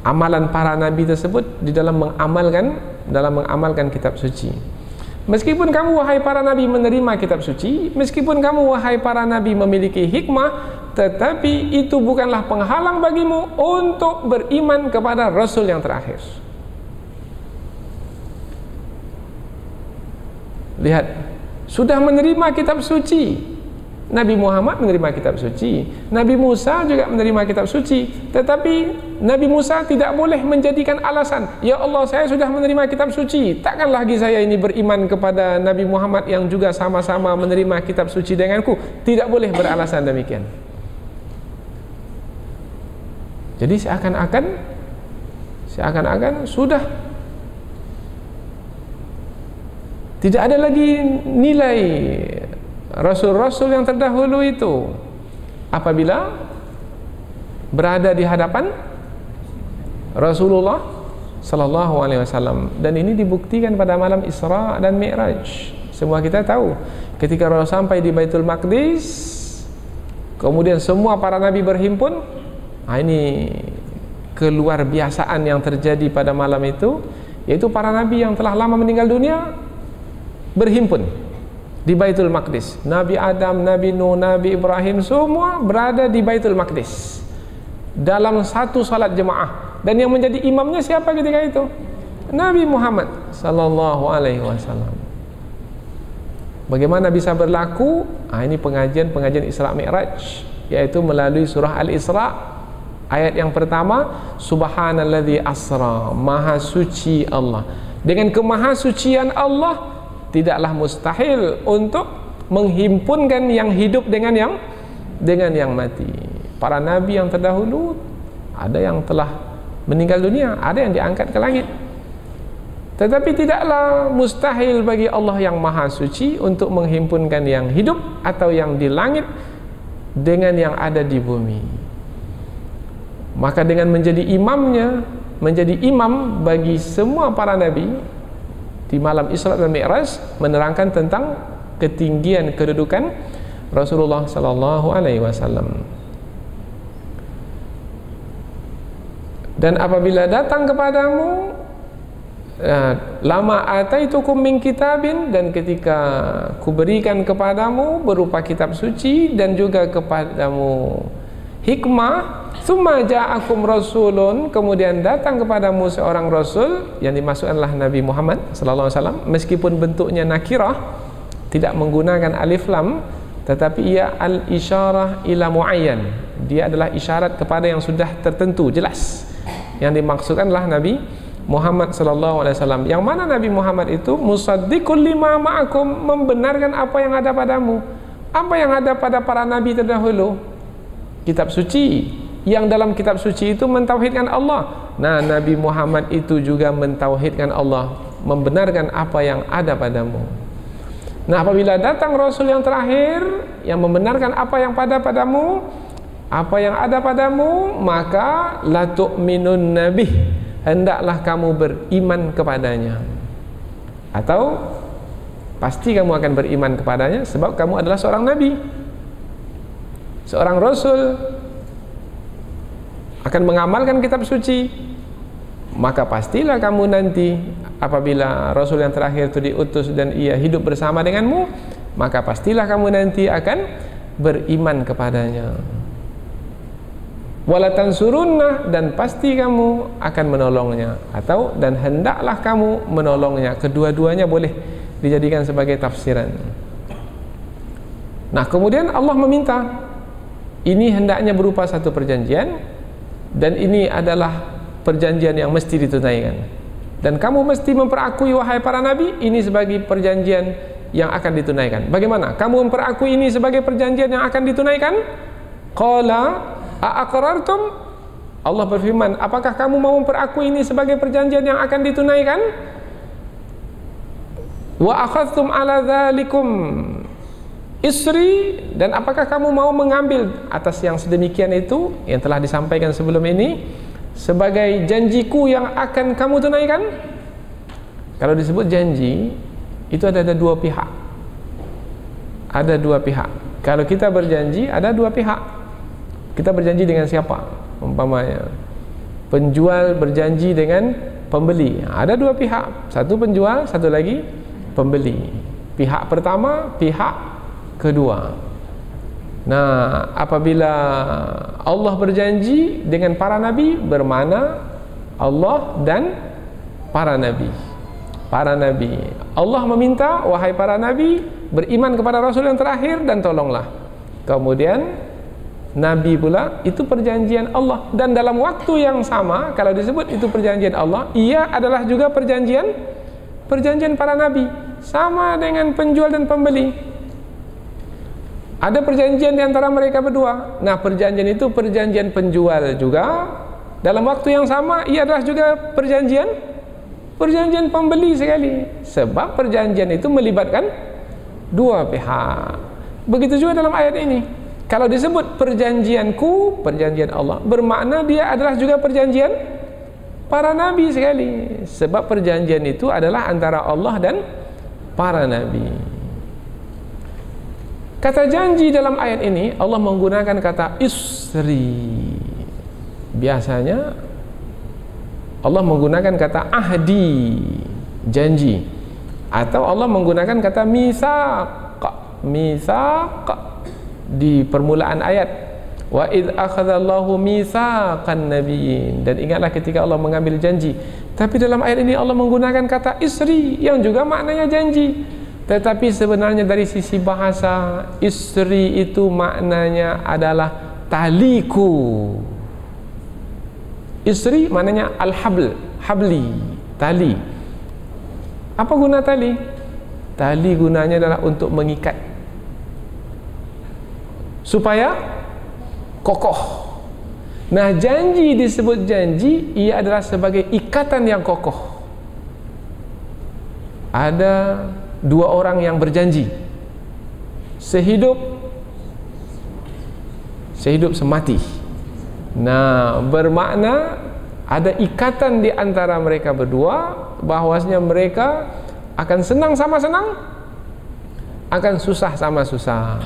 amalan para nabi tersebut di dalam mengamalkan kitab suci. Meskipun kamu wahai para nabi menerima kitab suci, meskipun kamu wahai para nabi memiliki hikmah, tetapi itu bukanlah penghalang bagimu untuk beriman kepada Rasul yang terakhir. Lihat, sudah menerima kitab suci. Nabi Muhammad menerima kitab suci, Nabi Musa juga menerima kitab suci, tetapi Nabi Musa tidak boleh menjadikan alasan, ya Allah saya sudah menerima kitab suci, takkan lagi saya ini beriman kepada Nabi Muhammad yang juga sama-sama menerima kitab suci denganku. Tidak boleh beralasan demikian. Jadi seakan-akan sudah tidak ada lagi nilai Rasul-Rasul yang terdahulu itu apabila berada di hadapan Rasulullah Sallallahu Alaihi Wasallam. Dan ini dibuktikan pada malam Isra dan Mi'raj. Semua kita tahu ketika Rasul sampai di Baitul Maqdis, kemudian semua para nabi berhimpun. Ini keluar biasaan yang terjadi pada malam itu, yaitu para nabi yang telah lama meninggal dunia berhimpun di Baitul Maqdis. Nabi Adam, Nabi Nuh, Nabi Ibrahim semua berada di Baitul Maqdis dalam satu salat jemaah. Dan yang menjadi imamnya siapa ketika itu? Nabi Muhammad Sallallahu Alaihi Wasallam. Bagaimana bisa berlaku? Ini pengajian Isra Mi'raj, yaitu melalui surah Al-Isra ayat yang pertama, Subhanalladzi asra, maha suci Allah. Dengan kemahasucian Allah tidaklah mustahil untuk menghimpunkan yang hidup dengan yang mati. Para nabi yang terdahulu ada yang telah meninggal dunia, ada yang diangkat ke langit. Tetapi tidaklah mustahil bagi Allah yang maha suci untuk menghimpunkan yang hidup atau yang di langit dengan yang ada di bumi. Maka dengan menjadi imam bagi semua para nabi di malam Isra dan Mi'raj, menerangkan tentang ketinggian kedudukan Rasulullah Sallallahu Alaihi Wasallam. Dan apabila datang kepadamu lama ataitukum min kitabin, dan ketika kuberikan kepadamu berupa kitab suci dan juga kepadamu hikmah, summa ja'akum rasulun, kemudian datang kepadamu seorang rasul, yang dimaksudkanlah Nabi Muhammad sallallahu alaihi wasallam, meskipun bentuknya nakirah, tidak menggunakan alif lam, tetapi ia al-isyarah ila muayyan. Dia adalah isyarat kepada yang sudah tertentu, jelas. Yang dimaksudkanlah Nabi Muhammad sallallahu alaihi wasallam. Yang mana Nabi Muhammad itu musaddiqul lima ma'akum, membenarkan apa yang ada padamu. Apa yang ada pada para nabi terdahulu? Kitab suci, yang dalam kitab suci itu mentauhidkan Allah. Nah, Nabi Muhammad itu juga mentauhidkan Allah, membenarkan apa yang ada padamu. Nah, apabila datang Rasul yang terakhir yang membenarkan apa yang ada padamu, maka la tu'minun nabih, hendaklah kamu beriman kepadanya. Atau pasti kamu akan beriman kepadanya sebab kamu adalah seorang nabi, seorang rasul, akan mengamalkan kitab suci. Maka pastilah kamu nanti apabila Rasul yang terakhir itu diutus dan ia hidup bersama denganmu, maka pastilah kamu nanti akan beriman kepadanya. Wala tansurunna, dan pasti kamu akan menolongnya, atau dan hendaklah kamu menolongnya. Kedua-duanya boleh dijadikan sebagai tafsiran. Nah, kemudian Allah meminta, ini hendaknya berupa satu perjanjian, dan ini adalah perjanjian yang mesti ditunaikan. Dan kamu mesti memperakui wahai para nabi, ini sebagai perjanjian yang akan ditunaikan. Bagaimana? Kamu memperakui ini sebagai perjanjian yang akan ditunaikan? Qala a'aqrartum? Allah berfirman, apakah kamu mau memperakui ini sebagai perjanjian yang akan ditunaikan? Wa akhadtum ala dzalikum isri, dan apakah kamu mau mengambil atas yang sedemikian itu yang telah disampaikan sebelum ini sebagai janjiku yang akan kamu tunaikan? Kalau disebut janji itu ada dua pihak. Ada dua pihak. Kalau kita berjanji ada dua pihak. Kita berjanji dengan siapa? Umpamanya penjual berjanji dengan pembeli. Ada dua pihak. Satu penjual, satu lagi pembeli. Pihak pertama, pihak kedua. Nah, apabila Allah berjanji dengan para nabi, bermakna Allah dan para nabi. Para nabi. Allah meminta, wahai para nabi, beriman kepada Rasul yang terakhir dan tolonglah. Kemudian nabi pula, itu perjanjian Allah. Dan dalam waktu yang sama, kalau disebut itu perjanjian Allah, ia adalah juga perjanjian para nabi. Sama dengan penjual dan pembeli. Ada perjanjian di antara mereka berdua. Nah, perjanjian itu perjanjian penjual juga. Dalam waktu yang sama, ia adalah juga perjanjian pembeli sekali. Sebab perjanjian itu melibatkan dua pihak. Begitu juga dalam ayat ini. Kalau disebut perjanjianku, perjanjian Allah, bermakna dia adalah juga perjanjian para nabi sekali. Sebab perjanjian itu adalah antara Allah dan para nabi. Kata janji dalam ayat ini Allah menggunakan kata isri. Biasanya Allah menggunakan kata ahdi, janji, atau Allah menggunakan kata misaq di permulaan ayat. Wa id akhadallahu misaqan nabiyyin. Dan ingatlah ketika Allah mengambil janji. Tapi dalam ayat ini Allah menggunakan kata isri yang juga maknanya janji. Tetapi sebenarnya dari sisi bahasa, isri itu maknanya adalah taliku. Isri maknanya al-habl, habli, tali. Apa guna tali? Tali gunanya adalah untuk mengikat supaya kokoh. Nah, janji disebut janji, ia adalah sebagai ikatan yang kokoh. Ada dua orang yang berjanji sehidup semati. Nah, bermakna ada ikatan di antara mereka berdua, bahwasanya mereka akan senang sama senang, akan susah sama susah.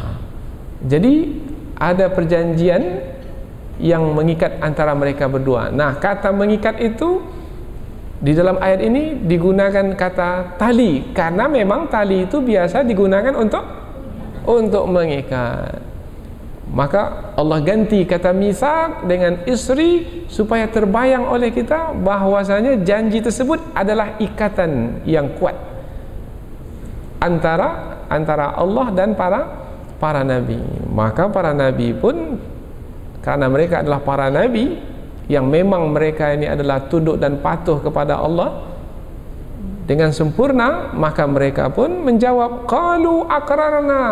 Jadi ada perjanjian yang mengikat antara mereka berdua. Nah, kata mengikat itu di dalam ayat ini digunakan kata tali, karena memang tali itu biasa digunakan untuk mengikat. Maka Allah ganti kata misaq dengan isri supaya terbayang oleh kita bahwasanya janji tersebut adalah ikatan yang kuat antara Allah dan para nabi. Maka para nabi pun, karena mereka adalah para nabi yang memang mereka ini adalah tunduk dan patuh kepada Allah dengan sempurna, maka mereka pun menjawab qalu aqrarna.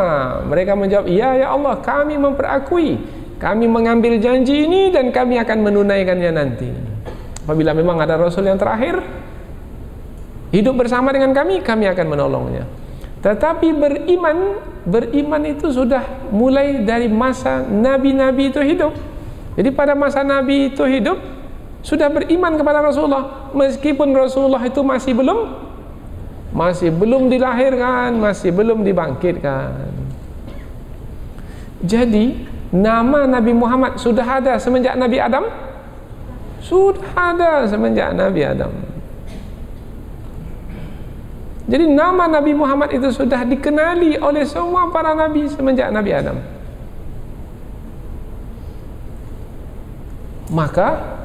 Mereka menjawab, ya Allah, kami memperakui, kami mengambil janji ini dan kami akan menunaikannya nanti. Apabila memang ada Rasul yang terakhir hidup bersama dengan kami akan menolongnya. Tetapi beriman itu sudah mulai dari masa nabi-nabi itu hidup. Jadi pada masa Nabi itu hidup, sudah beriman kepada Rasulullah, meskipun Rasulullah itu masih belum dilahirkan, masih belum dibangkitkan. Jadi nama Nabi Muhammad sudah ada semenjak Nabi Adam? Sudah ada semenjak Nabi Adam. Jadi nama Nabi Muhammad itu sudah dikenali oleh semua para nabi semenjak Nabi Adam. Maka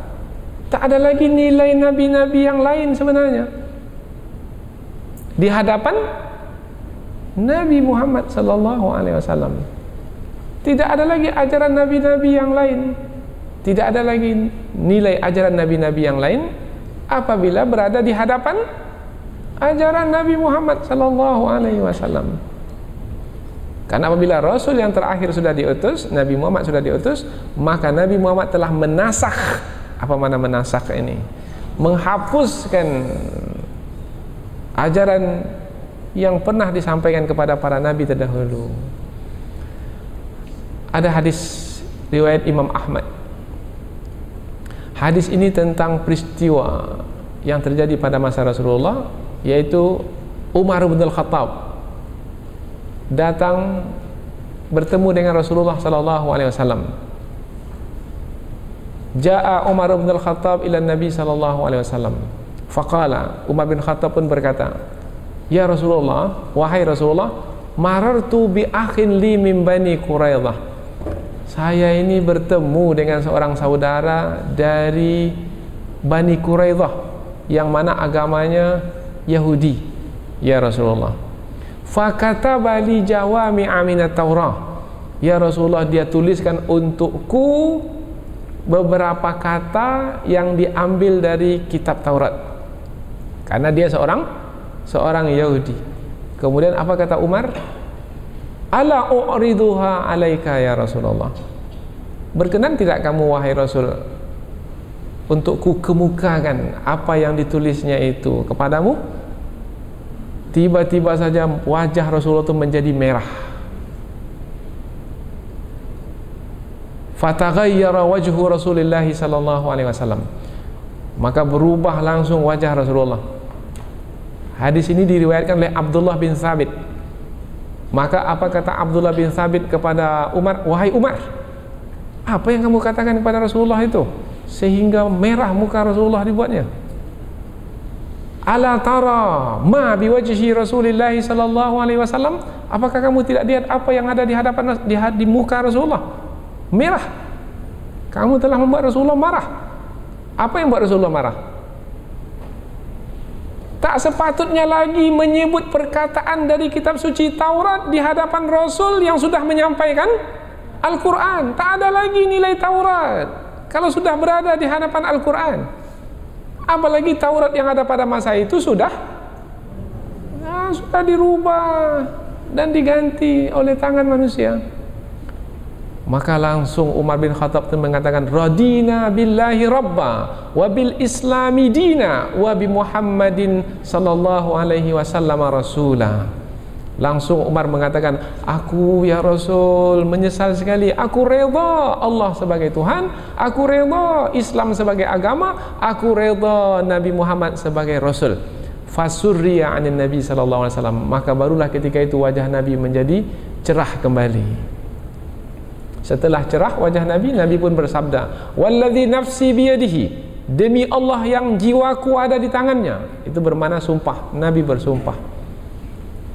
tak ada lagi nilai nabi-nabi yang lain sebenarnya di hadapan Nabi Muhammad sallallahu alaihi wasallam. Tidak ada lagi ajaran nabi-nabi yang lain, tidak ada lagi nilai ajaran nabi-nabi yang lain apabila berada di hadapan ajaran Nabi Muhammad sallallahu alaihi wasallam. Karena apabila Rasul yang terakhir sudah diutus, Nabi Muhammad sudah diutus, maka Nabi Muhammad telah menasakh. Apa makna menasakh ini? Menghapuskan ajaran yang pernah disampaikan kepada para nabi terdahulu. ada hadis riwayat Imam Ahmad. Hadis ini tentang peristiwa yang terjadi pada masa Rasulullah, yaitu Umar bin Al-Khattab datang bertemu dengan Rasulullah sallallahu alaihi wasallam. Ja'a Umar bin Al-Khattab ila Nabi sallallahu alaihi wasallam. Faqala, Umar bin Khattab pun berkata, "Ya Rasulullah, wahai Rasulullah, marartu bi akhin li min Bani Quraidah." Saya ini bertemu dengan seorang saudara dari Bani Quraidah yang mana agamanya Yahudi, ya Rasulullah. Fakataba li jawami'a minat Taurah. Ya Rasulullah, dia tuliskan untukku beberapa kata yang diambil dari kitab Taurat, karena dia seorang Yahudi. Kemudian apa kata Umar? Ala u'riduha alaika ya Rasulullah. Berkenan tidak kamu wahai Rasul untuk ku kemukakan apa yang ditulisnya itu kepadamu? Tiba-tiba saja wajah Rasulullah itu menjadi merah. Fataghayyara wajhu Rasulillah sallallahu alaihi wasallam. Maka berubah langsung wajah Rasulullah. Hadis ini diriwayatkan oleh Abdullah bin Thabit. Maka apa kata Abdullah bin Thabit kepada Umar? Wahai Umar, apa yang kamu katakan kepada Rasulullah itu sehingga merah muka Rasulullah dibuatnya? Ala tara ma biwajhi Rasulillah sallallahu alaihi wasallam? Apakah kamu tidak lihat apa yang ada di hadapan di muka Rasulullah? Merah. Kamu telah membuat Rasulullah marah. Apa yang membuat Rasulullah marah? Tak sepatutnya lagi menyebut perkataan dari kitab suci Taurat di hadapan Rasul yang sudah menyampaikan Al-Quran. Tak ada lagi nilai Taurat kalau sudah berada di hadapan Al-Quran. Apalagi Taurat yang ada pada masa itu sudah dirubah dan diganti oleh tangan manusia. Maka langsung Umar bin Khattab mengatakan, radina billahi rabba wa bil islami dina wa bi Muhammadin sallallahu alaihi wasallam rasulah. Langsung Umar mengatakan, aku ya Rasul menyesal sekali, aku redha Allah sebagai Tuhan, aku redha Islam sebagai agama, aku redha Nabi Muhammad sebagai Rasul. Fasurriya anin Nabi sallallahu alaihi wasallam. Maka barulah ketika itu wajah Nabi menjadi cerah kembali. Setelah cerah wajah Nabi, Nabi pun bersabda, walladzi nafsi biyadihi, demi Allah yang jiwaku ada di tangannya. Itu bermakna sumpah. Nabi bersumpah.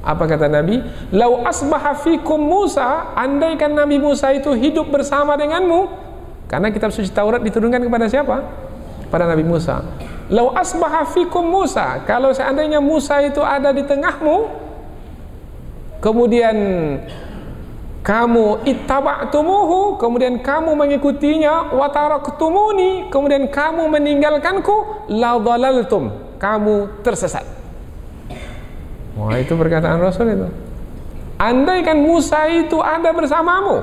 Apa kata Nabi? Lau asbaha fikum Musa, andaikan Nabi Musa itu hidup bersama denganmu, karena kitab suci Taurat diturunkan kepada siapa? Pada Nabi Musa. Lau asbaha fikum Musa, kalau seandainya Musa itu ada di tengahmu, kemudian kamu ittaba'tumuhu, kemudian kamu mengikutinya, wa taraktumuni, kemudian kamu meninggalkanku, la dhalaltum, kamu tersesat. Wah, itu perkataan Rasul itu. Andaikan Musa itu ada bersamamu,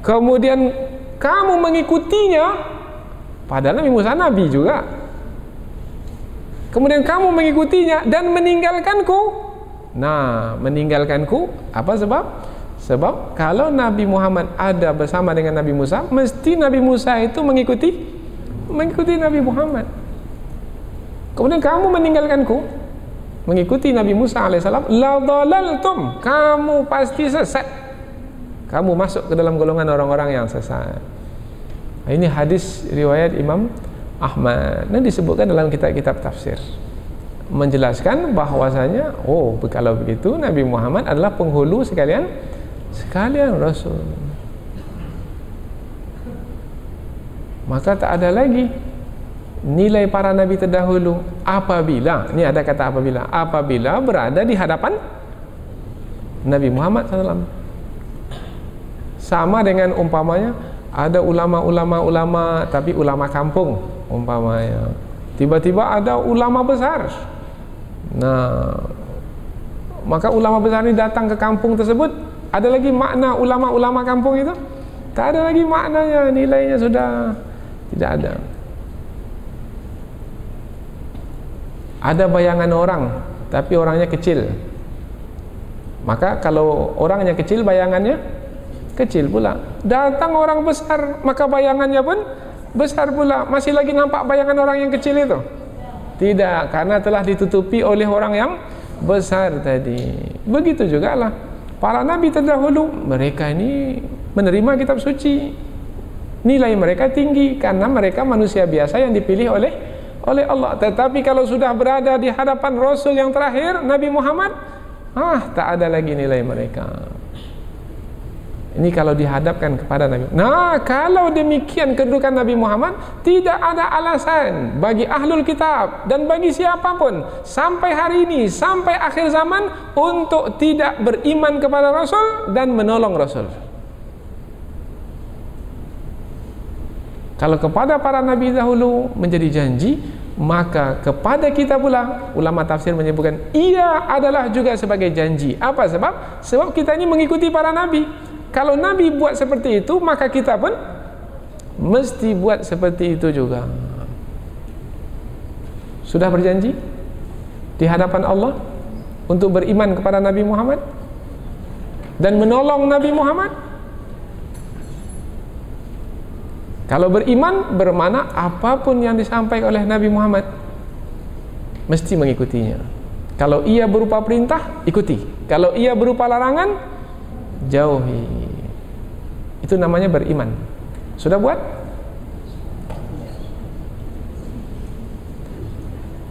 kemudian kamu mengikutinya, padahal Nabi Musa Nabi juga, kemudian kamu mengikutinya dan meninggalkanku. Nah, meninggalkanku apa sebab? Sebab kalau Nabi Muhammad ada bersama dengan Nabi Musa, mesti Nabi Musa itu mengikuti Nabi Muhammad. Kemudian kamu meninggalkanku, mengikuti Nabi Musa alaihissalam, la dhalaltum, kamu pasti sesat. Kamu masuk ke dalam golongan orang-orang yang sesat. Nah, ini hadis riwayat Imam Ahmad. Nah, disebutkan dalam kitab-kitab tafsir, menjelaskan bahwasanya kalau begitu Nabi Muhammad adalah penghulu sekalian Rasul. Maka tak ada lagi nilai para nabi terdahulu apabila, ini ada kata apabila berada di hadapan Nabi Muhammad SAW. Sama dengan umpamanya ada ulama tapi ulama kampung umpamanya, tiba-tiba ada ulama besar. Nah, maka ulama besar ini datang ke kampung tersebut, ada lagi makna ulama-ulama kampung itu? Tak ada lagi maknanya, nilainya sudah tidak ada. Ada bayangan orang, tapi orangnya kecil. Maka kalau orangnya kecil, bayangannya kecil pula. Datang orang besar, maka bayangannya pun besar pula. Masih lagi nampak bayangan orang yang kecil itu? Tidak, karena telah ditutupi oleh orang yang besar tadi. Begitu juga lah para nabi terdahulu, mereka ini menerima kitab suci. Nilai mereka tinggi karena mereka manusia biasa yang dipilih oleh Allah. Tetapi kalau sudah berada di hadapan Rasul yang terakhir, Nabi Muhammad, tak ada lagi nilai mereka. Ini kalau dihadapkan kepada Nabi. Nah, kalau demikian kedudukan Nabi Muhammad, tidak ada alasan bagi ahlul kitab dan bagi siapapun sampai hari ini, sampai akhir zaman, untuk tidak beriman kepada Rasul dan menolong Rasul. Kalau kepada para nabi dahulu menjadi janji, maka kepada kita pula, ulama tafsir menyebutkan, ia adalah juga sebagai janji. Apa sebab? Sebab kita ini mengikuti para nabi. Kalau nabi buat seperti itu, maka kita pun mesti buat seperti itu juga. Sudah berjanji di hadapan Allah untuk beriman kepada Nabi Muhammad dan menolong Nabi Muhammad. Kalau beriman bermakna apapun yang disampaikan oleh Nabi Muhammad mesti mengikutinya. Kalau ia berupa perintah, ikuti. Kalau ia berupa larangan, jauhi. Itu namanya beriman. Sudah buat?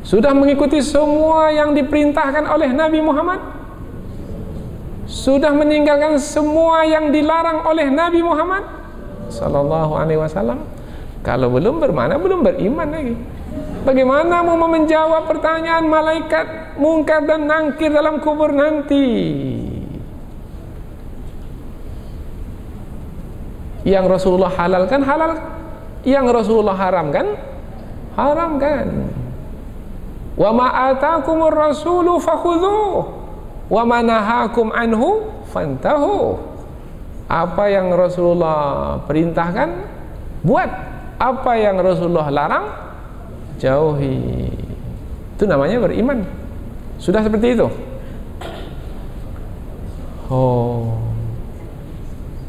Sudah mengikuti semua yang diperintahkan oleh Nabi Muhammad? Sudah meninggalkan semua yang dilarang oleh Nabi Muhammad sallallahu alaihi wasallam? Kalau belum, bermakna belum beriman lagi. Bagaimana mau menjawab pertanyaan malaikat mungkar dan nangkir dalam kubur nanti? Yang Rasulullah halalkan, halal. Yang Rasulullah haramkan, haramkan. Wa ma atakumur rasulu fakhudhuh wa ma nahakum anhu fantahu. Apa yang Rasulullah perintahkan, buat. Apa yang Rasulullah larang, jauhi. Itu namanya beriman. Sudah seperti itu.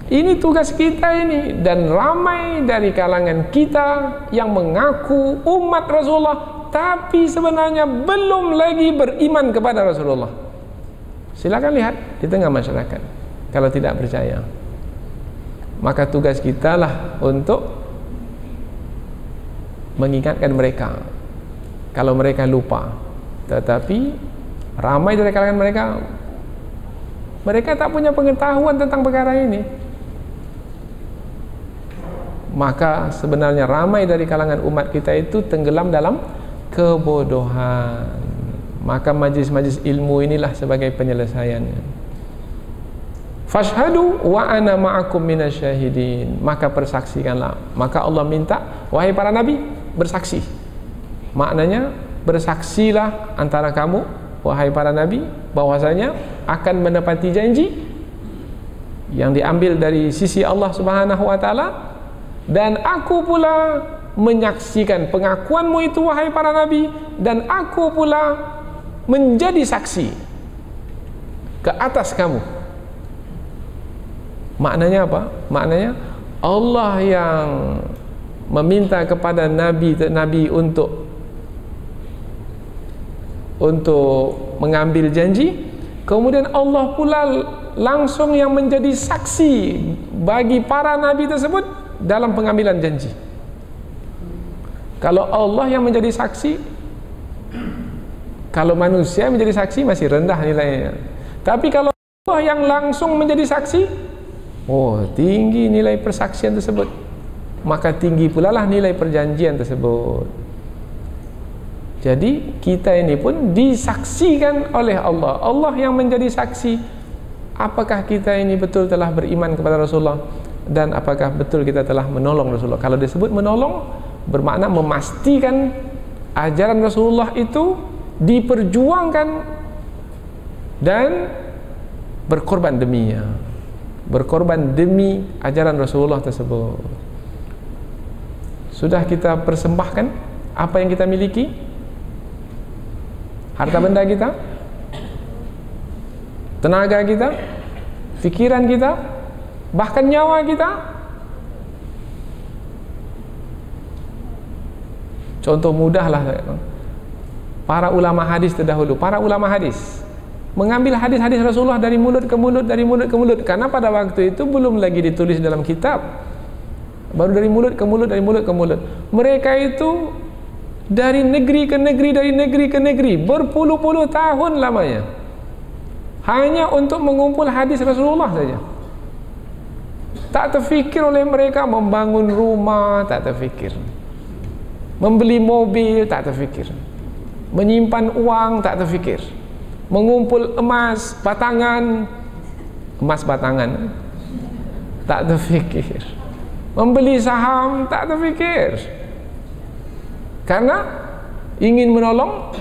Ini tugas kita ini, dan ramai dari kalangan kita yang mengaku umat Rasulullah tapi sebenarnya belum lagi beriman kepada Rasulullah. Silakan lihat di tengah masyarakat. Kalau tidak percaya, maka tugas kita lah untuk mengingatkan mereka. Kalau mereka lupa, tetapi ramai dari kalangan mereka tak punya pengetahuan tentang perkara ini. Maka sebenarnya ramai dari kalangan umat kita itu tenggelam dalam kebodohan. Maka majlis-majlis ilmu inilah sebagai penyelesaiannya. Fashhadu wa ana ma'akum minasyahidin. Maka persaksikanlah. Maka Allah minta, wahai para nabi, bersaksi. Maknanya bersaksilah antara kamu, wahai para nabi, bahwasanya akan menepati janji yang diambil dari sisi Allah Subhanahu wa taala. Dan aku pula menyaksikan pengakuanmu itu, wahai para nabi, dan aku pula menjadi saksi ke atas kamu. Maknanya apa? Maknanya Allah yang meminta kepada nabi untuk mengambil janji, kemudian Allah pula langsung yang menjadi saksi bagi para nabi tersebut dalam pengambilan janji. Kalau Allah yang menjadi saksi, kalau manusia menjadi saksi masih rendah nilainya. Tapi kalau Allah yang langsung menjadi saksi, tinggi nilai persaksian tersebut. Maka tinggi pula lah nilai perjanjian tersebut. Jadi kita ini pun disaksikan oleh Allah. Allah yang menjadi saksi. Apakah kita ini betul telah beriman kepada Rasulullah, dan apakah betul kita telah menolong Rasulullah. Kalau disebut menolong, bermakna memastikan ajaran Rasulullah itu diperjuangkan dan berkorban deminya, berkorban demi ajaran Rasulullah tersebut. Sudah kita persembahkan apa yang kita miliki, harta benda kita, tenaga kita, fikiran kita, bahkan nyawa kita. Contoh mudahlah, para ulama hadis terdahulu, para ulama hadis mengambil hadis-hadis Rasulullah dari mulut ke mulut, dari mulut ke mulut, karena pada waktu itu belum lagi ditulis dalam kitab, baru dari mulut ke mulut, dari mulut ke mulut. Mereka itu dari negeri ke negeri, dari negeri ke negeri, berpuluh-puluh tahun lamanya, hanya untuk mengumpul hadis Rasulullah saja. Tak terfikir oleh mereka membangun rumah, tak terfikir, membeli mobil, tak terfikir, menyimpan uang, tak terfikir, mengumpul emas batangan, tak terfikir, membeli saham, tak terfikir, karena ingin menolong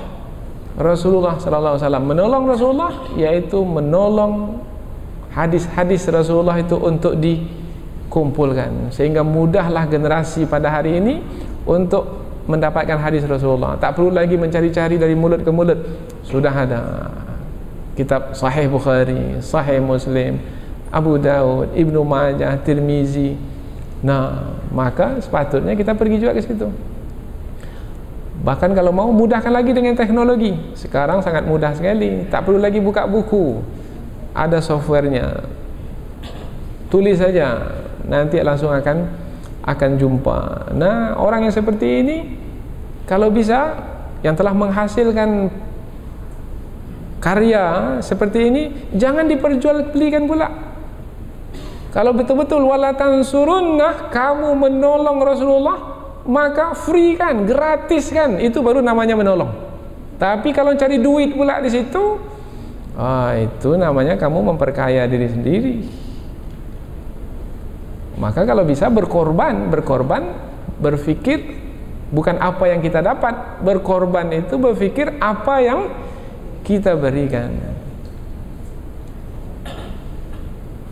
Rasulullah sallallahu alaihi wasallam. Menolong Rasulullah yaitu menolong hadis-hadis Rasulullah itu untuk dikumpulkan, sehingga mudahlah generasi pada hari ini untuk mendapatkan hadis Rasulullah. Tak perlu lagi mencari-cari dari mulut ke mulut. Sudah ada kitab Sahih Bukhari, Sahih Muslim, Abu Daud, Ibnu Majah, Tirmizi. Nah, maka sepatutnya kita pergi juga ke situ. Bahkan kalau mau, mudahkan lagi dengan teknologi. Sekarang sangat mudah sekali, tak perlu lagi buka buku, ada softwarenya, tulis saja, nanti langsung akan jumpa. Nah, orang yang seperti ini, kalau bisa, yang telah menghasilkan karya seperti ini, jangan diperjualbelikan pula. Kalau betul-betul wala tansurunnah, kamu menolong Rasulullah, maka free kan, gratis kan, itu baru namanya menolong. Tapi kalau cari duit pula di situ, itu namanya kamu memperkaya diri sendiri. Maka kalau bisa berkorban, berpikir bukan apa yang kita dapat, berkorban itu berpikir apa yang kita berikan.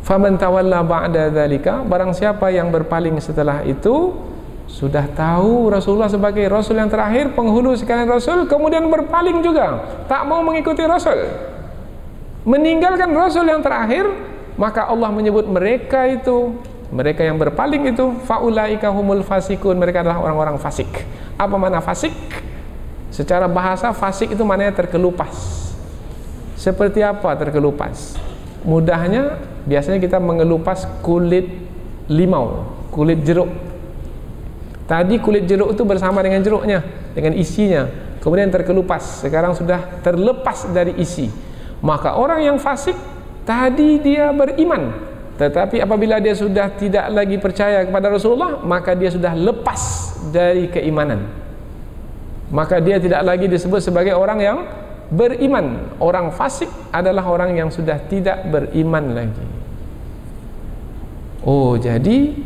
Faman tawalla ba'da dzalika, barang siapa yang berpaling setelah itu, sudah tahu Rasulullah sebagai Rasul yang terakhir, penghulu sekalian Rasul, kemudian berpaling juga, tak mau mengikuti Rasul, meninggalkan Rasul yang terakhir, maka Allah menyebut mereka itu, mereka yang berpaling itu, faulaika humul fasikun, mereka adalah orang-orang fasik. Apa makna fasik? Secara bahasa, fasik itu maknanya terkelupas. Seperti apa terkelupas? Mudahnya, biasanya kita mengelupas kulit limau, kulit jeruk. Tadi kulit jeruk itu bersama dengan jeruknya, dengan isinya, kemudian terkelupas, sekarang sudah terlepas dari isi. Maka orang yang fasik, tadi dia beriman, tetapi apabila dia sudah tidak lagi percaya kepada Rasulullah, maka dia sudah lepas dari keimanan, maka dia tidak lagi disebut sebagai orang yang beriman. Orang fasik adalah orang yang sudah tidak beriman lagi. Oh, jadi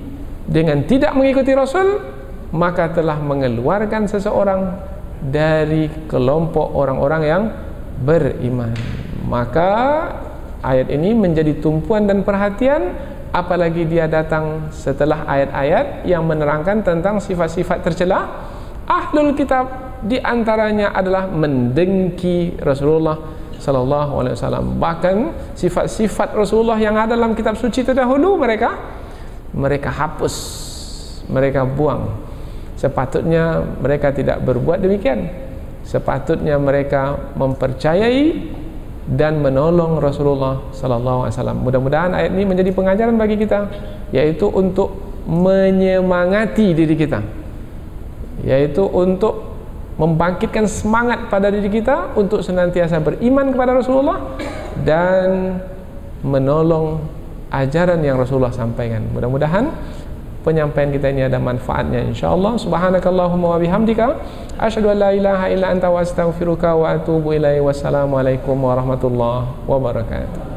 dengan tidak mengikuti Rasul, maka telah mengeluarkan seseorang dari kelompok orang-orang yang beriman. Maka ayat ini menjadi tumpuan dan perhatian, apalagi dia datang setelah ayat-ayat yang menerangkan tentang sifat-sifat tercela ahlul kitab. Di antaranya adalah mendengki Rasulullah sallallahu alaihi wasallam. Bahkan sifat-sifat Rasulullah yang ada dalam kitab suci terdahulu, mereka hapus, mereka buang. Sepatutnya mereka tidak berbuat demikian. Sepatutnya mereka mempercayai dan menolong Rasulullah sallallahu alaihi wasallam. Mudah-mudahan ayat ini menjadi pengajaran bagi kita, yaitu untuk menyemangati diri kita, yaitu untuk membangkitkan semangat pada diri kita untuk senantiasa beriman kepada Rasulullah dan menolong ajaran yang Rasulullah sampaikan. Mudah-mudahan penyampaian kita ini ada manfaatnya, insyaallah. Subhanakallahumma wa bihamdika, asyhadu an la ilaha illa anta wa astaghfiruka wa atubu ilaihi. Wassalamualaikum warahmatullahi wabarakatuh.